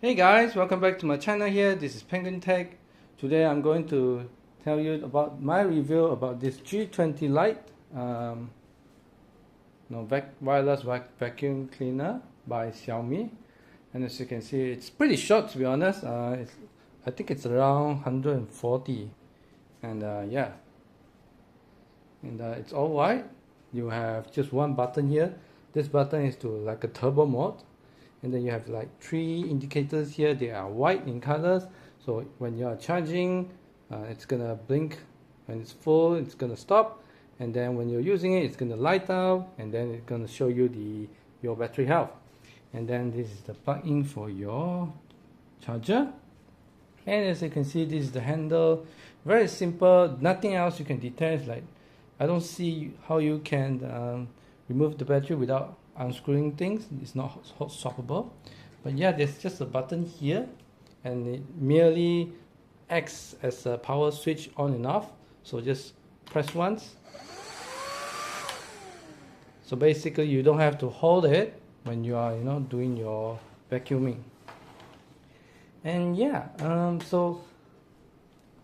Hey guys, welcome back to my channel here. This is Penguin Tech. Today I'm going to tell you about my review about this G20 Lite wireless vacuum cleaner by Xiaomi. And as you can see, it's pretty short to be honest. I think it's around 140 and yeah, and it's all white. You have just one button here. This button is to like a turbo mode, and then you have like three indicators here. They are white in colors, so when you are charging, it's gonna blink. When it's full, it's gonna stop, and then when you're using it, it's gonna light up, and then it's gonna show you your battery health. And then this is the plug-in for your charger, and as you can see, this is the handle. Very simple, nothing else you can detach. Like, I don't see how you can remove the battery without unscrewing things. It's not hot swappable, but yeah, there's just a button here, and it merely acts as a power switch on and off. So just press once. So basically, you don't have to hold it when you are doing your vacuuming. And yeah, so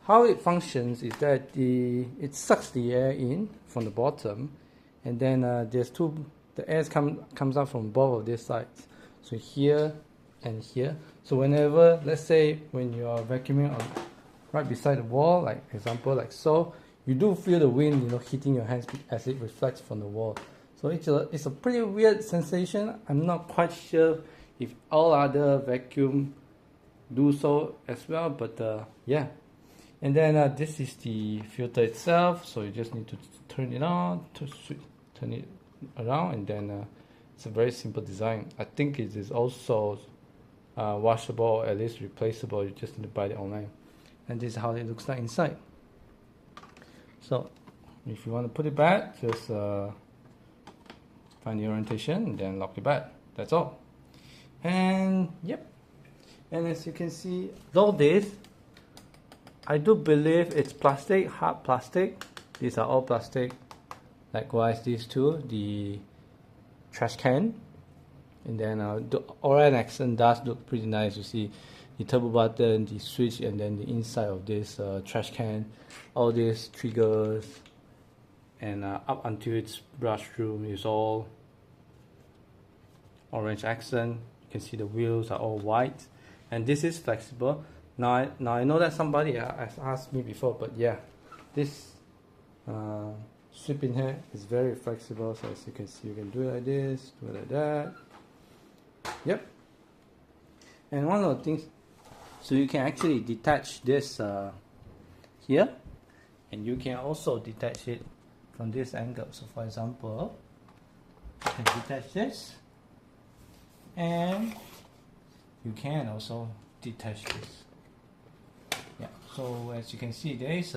how it functions is that it sucks the air in from the bottom, and then the air comes out from both of these sides, so here and here. So whenever, let's say when you are vacuuming right beside the wall, like example like so, you do feel the wind hitting your hands as it reflects from the wall. So it's a pretty weird sensation. I'm not quite sure if all other vacuum do so as well, but yeah. And then this is the filter itself, so you just need to turn it on, turn it around, and then it's a very simple design. I think it is also washable, or at least replaceable. You just need to buy it online. And this is how it looks like inside. So if you want to put it back, just find the orientation and then lock it back. That's all. And yep. And as you can see, though this, I do believe it's plastic, hard plastic. These are all plastic. Likewise, these two, the trash can. And then the orange accent does look pretty nice. You see the turbo button, the switch, and then the inside of this trash can. All these triggers, and up until its brush through is all orange accent. You can see the wheels are all white. And this is flexible. Now I know that somebody has asked me before, but yeah, this sweeping head is very flexible. So as you can see, you can do it like this, do it like that. Yep. And one of the things, so you can actually detach this here, and you can also detach it from this angle. So for example, you can detach this, and you can also detach this. Yeah, so as you can see, there is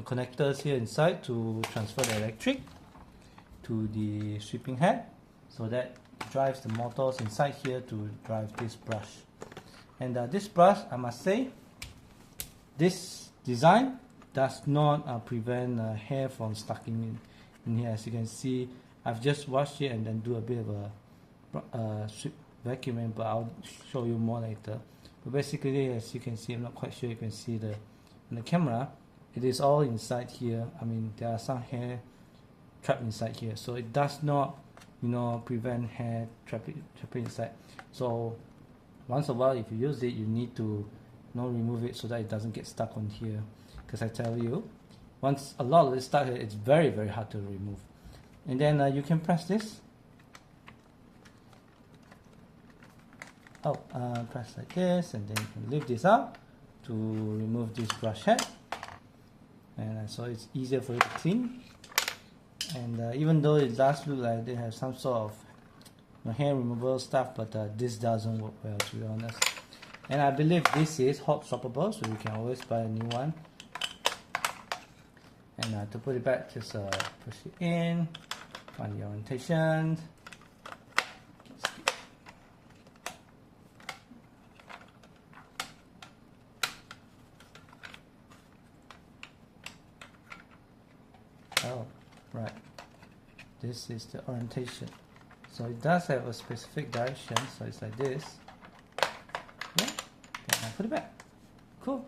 connectors here inside to transfer the electric to the sweeping head, so that drives the motors inside here to drive this brush. And this brush, I must say, this design does not prevent hair from stacking in here. As you can see, I've just washed it and then do a bit of a sweep vacuuming, but I'll show you more later. But basically, as you can see, I'm not quite sure you can see in the camera, it is all inside here. I mean, there are some hair trapped inside here, so it does not prevent hair trapping inside. So once a while, if you use it, you need to remove it so that it doesn't get stuck on here, because I tell you, once a lot of it stuck here, it's very, very hard to remove. And then you can press this. Press like this, and then you can lift this up to remove this brush head, and so it's easier for you to clean. And even though it does look like they have some sort of hair removal stuff, but this doesn't work well, to be honest. And I believe this is hot swappable, so you can always buy a new one. And to put it back, just push it in, find the orientation. Oh, right. This is the orientation. So it does have a specific direction, so it's like this. put it back. Cool.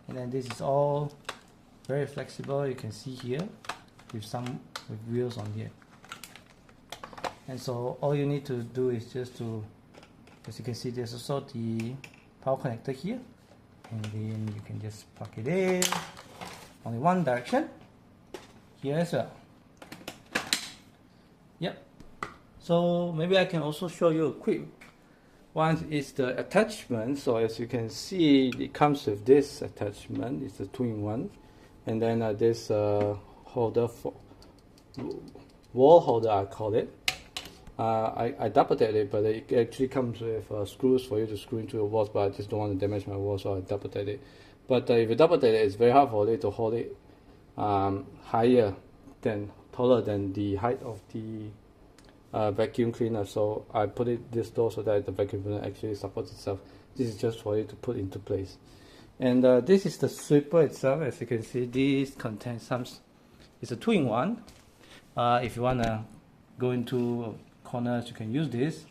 And then this is all very flexible. You can see here with wheels on here. And so all you need to do is just to, as you can see, there's also the power connector here, and then you can just plug it in. Only one direction here as well. Yep. So maybe I can also show you a quick one. Is the attachment. So as you can see, it comes with this attachment. It's a 2-in-1, and then this holder for wall holder, I call it. I double-tapped it, but it actually comes with screws for you to screw into your walls, but I just don't want to damage my walls, so I double-tapped it. But if you double-tap it, it's very hard for it to hold it taller than the height of the vacuum cleaner. So I put it this low so that the vacuum cleaner actually supports itself. This is just for it to put into place. And this is the sweeper itself. As you can see, this contains some. It's a 2-in-1. If you want to go into corners, you can use this,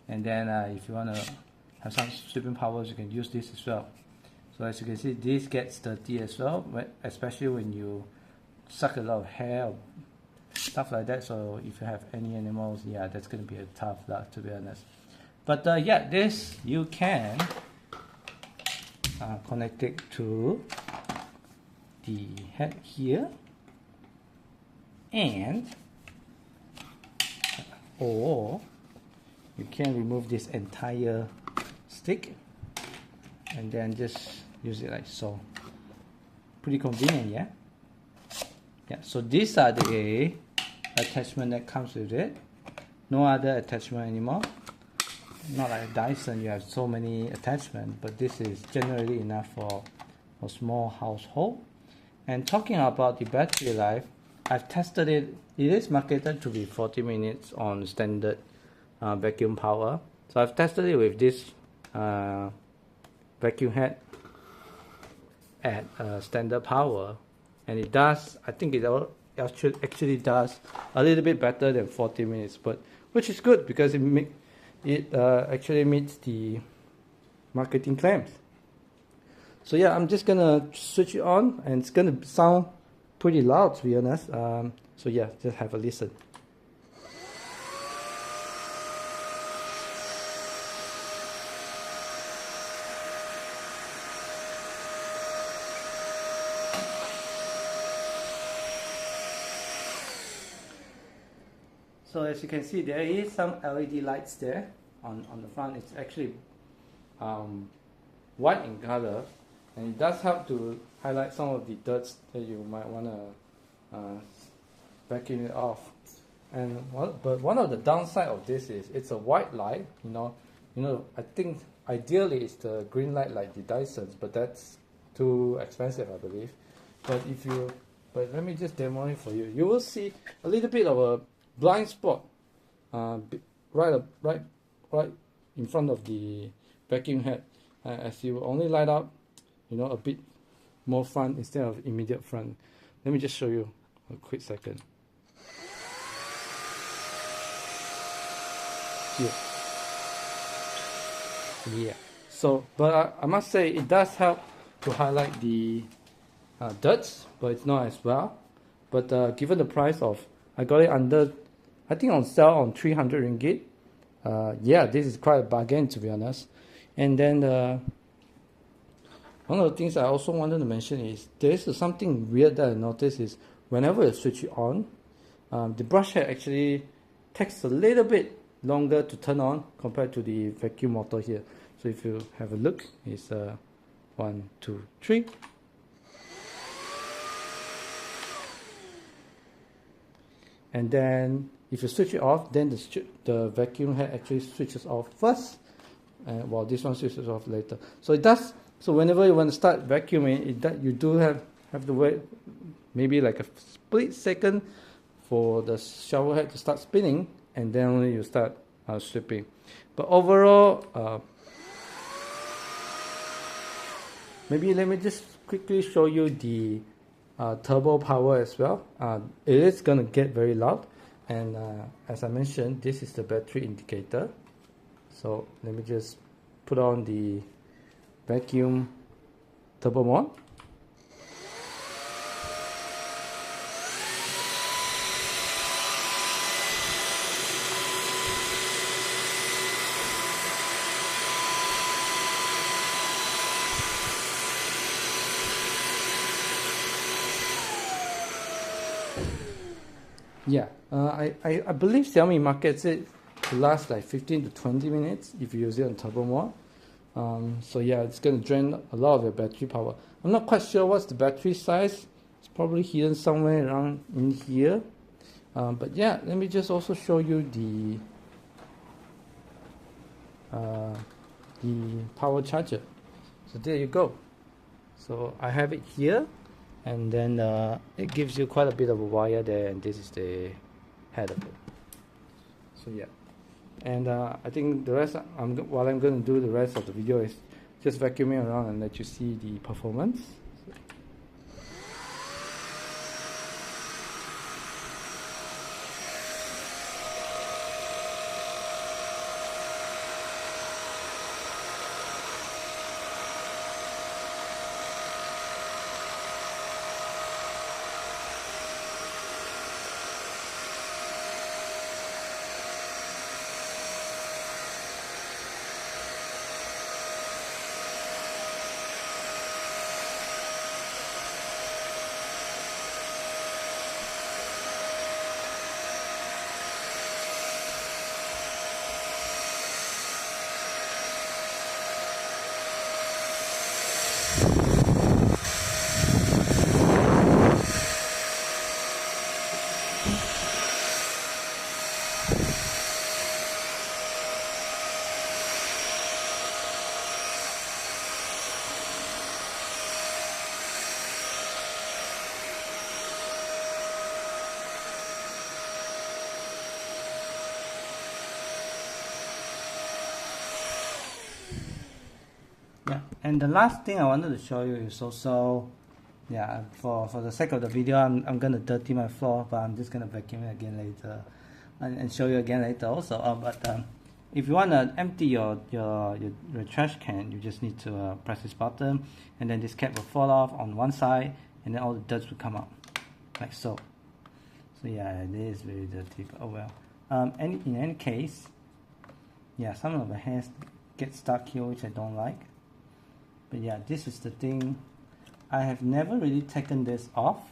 and then if you want to have some sweeping powers, you can use this as well. So as you can see, this gets dirty as well, especially when you suck a lot of hair or stuff like that. So if you have any animals, yeah, that's going to be a tough luck, to be honest. But yeah, this you can connect it to the head here, and or you can remove this entire stick and then just use it like so. Pretty convenient, yeah? Yeah, so these are the attachment that comes with it. No other attachment anymore. Not like Dyson, you have so many attachments, but this is generally enough for a small household. And talking about the battery life, I've tested it. It is marketed to be 40 minutes on standard vacuum power. So I've tested it with this vacuum head at standard power, and it does, I think it actually does a little bit better than 40 minutes, but which is good because it actually meets the marketing claims. So yeah, I'm just gonna switch it on, and it's gonna sound pretty loud, to be honest. So yeah, just have a listen. So as you can see, there is some LED lights there on the front. It's actually white in color, and it does help to highlight some of the dirt that you might want to vacuum it off. But one of the downside of this is it's a white light. You know, I think ideally it's the green light like the Dysons, but that's too expensive, I believe. But let me just demo it for you. You will see a little bit of a blind spot right in front of the vacuum head, as you only light up, a bit more front instead of immediate front. Let me just show you a quick second. Here. Yeah. So, but I must say it does help to highlight the dirt, but it's not as well. But given the price of, I got it under, I think on sale on 300 ringgit. Yeah, this is quite a bargain, to be honest. And then one of the things I also wanted to mention is there's something weird that I noticed is whenever you switch it on, the brush head actually takes a little bit longer to turn on compared to the vacuum motor here. So if you have a look, it's 1, 2, 3. And then if you switch it off, then the vacuum head actually switches off first, while this one switches off later. So it does. So whenever you want to start vacuuming, you do have to wait maybe like a split second for the shower head to start spinning, and then only you start sweeping. But overall, maybe let me just quickly show you the turbo power as well. It is gonna get very loud, and as I mentioned, this is the battery indicator. So let me just put on the vacuum turbo mode. Yeah, I believe Xiaomi markets it to last like 15 to 20 minutes if you use it on turbo mode. So yeah, it's going to drain a lot of your battery power. I'm not quite sure what's the battery size. It's probably hidden somewhere around in here. But yeah, let me just also show you the power charger. So there you go. So I have it here. And then it gives you quite a bit of a wire there, and this is the head of it. So yeah, and I think the rest, what I'm going to do the rest of the video is just vacuuming around and let you see the performance. Yeah, and the last thing I wanted to show you is also, yeah, for the sake of the video, I'm going to dirty my floor, but I'm just going to vacuum it again later and show you again later also. But if you want to empty your trash can, you just need to press this button, and then this cap will fall off on one side, and then all the dirt will come out, like so. So yeah, it is very dirty, but oh well. In any case, yeah, some of the hairs get stuck here, which I don't like. But yeah, this is the thing. I have never really taken this off.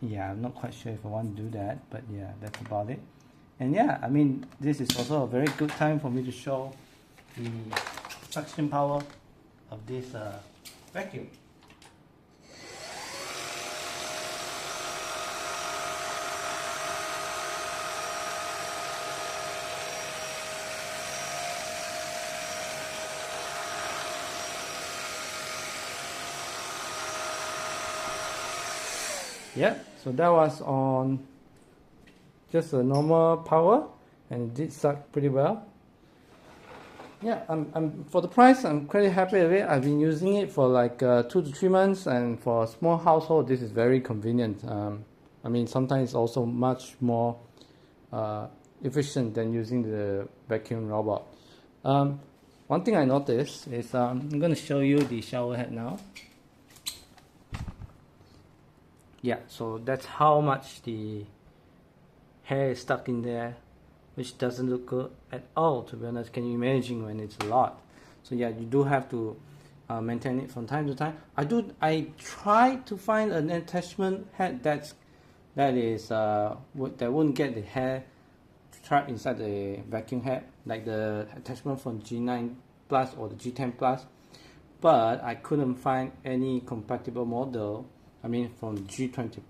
Yeah, I'm not quite sure if I want to do that, but yeah, that's about it. And yeah, I mean, this is also a very good time for me to show the suction power of this vacuum. Yeah, so that was on just a normal power, and it did suck pretty well. Yeah, I'm for the price, I'm pretty happy with it. I've been using it for like 2 to 3 months, and for a small household, this is very convenient. I mean, sometimes it's also much more efficient than using the vacuum robot. One thing I noticed is I'm going to show you the shower head now. Yeah, so that's how much the hair is stuck in there, which doesn't look good at all, to be honest. Can you imagine when it's a lot? So yeah, you do have to maintain it from time to time. I try to find an attachment head that won't get the hair trapped inside the vacuum head, like the attachment from G9 Plus or the G10 Plus, but I couldn't find any compatible model. I mean, from G20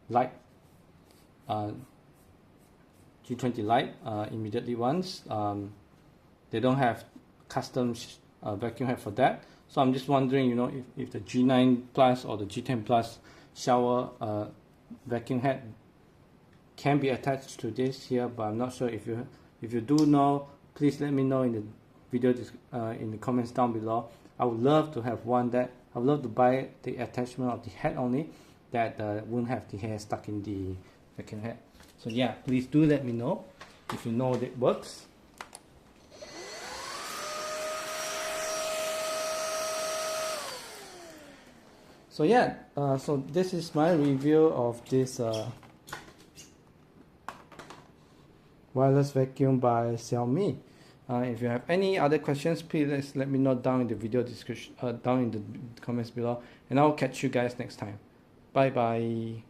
Lite, G20 Lite immediately ones, they don't have custom vacuum head for that. So I'm just wondering, you know, if the G9 Plus or the G10 Plus shower vacuum head can be attached to this here, but I'm not sure. If you do know, please let me know in the video in the comments down below. I would love to have one that I would love to buy the attachment of the head only that won't have the hair stuck in the vacuum head. So yeah, please do let me know if you know that it works. So yeah, so this is my review of this wireless vacuum by Xiaomi. If you have any other questions, please let me know down in the video description, down in the comments below, and I'll catch you guys next time. Bye bye.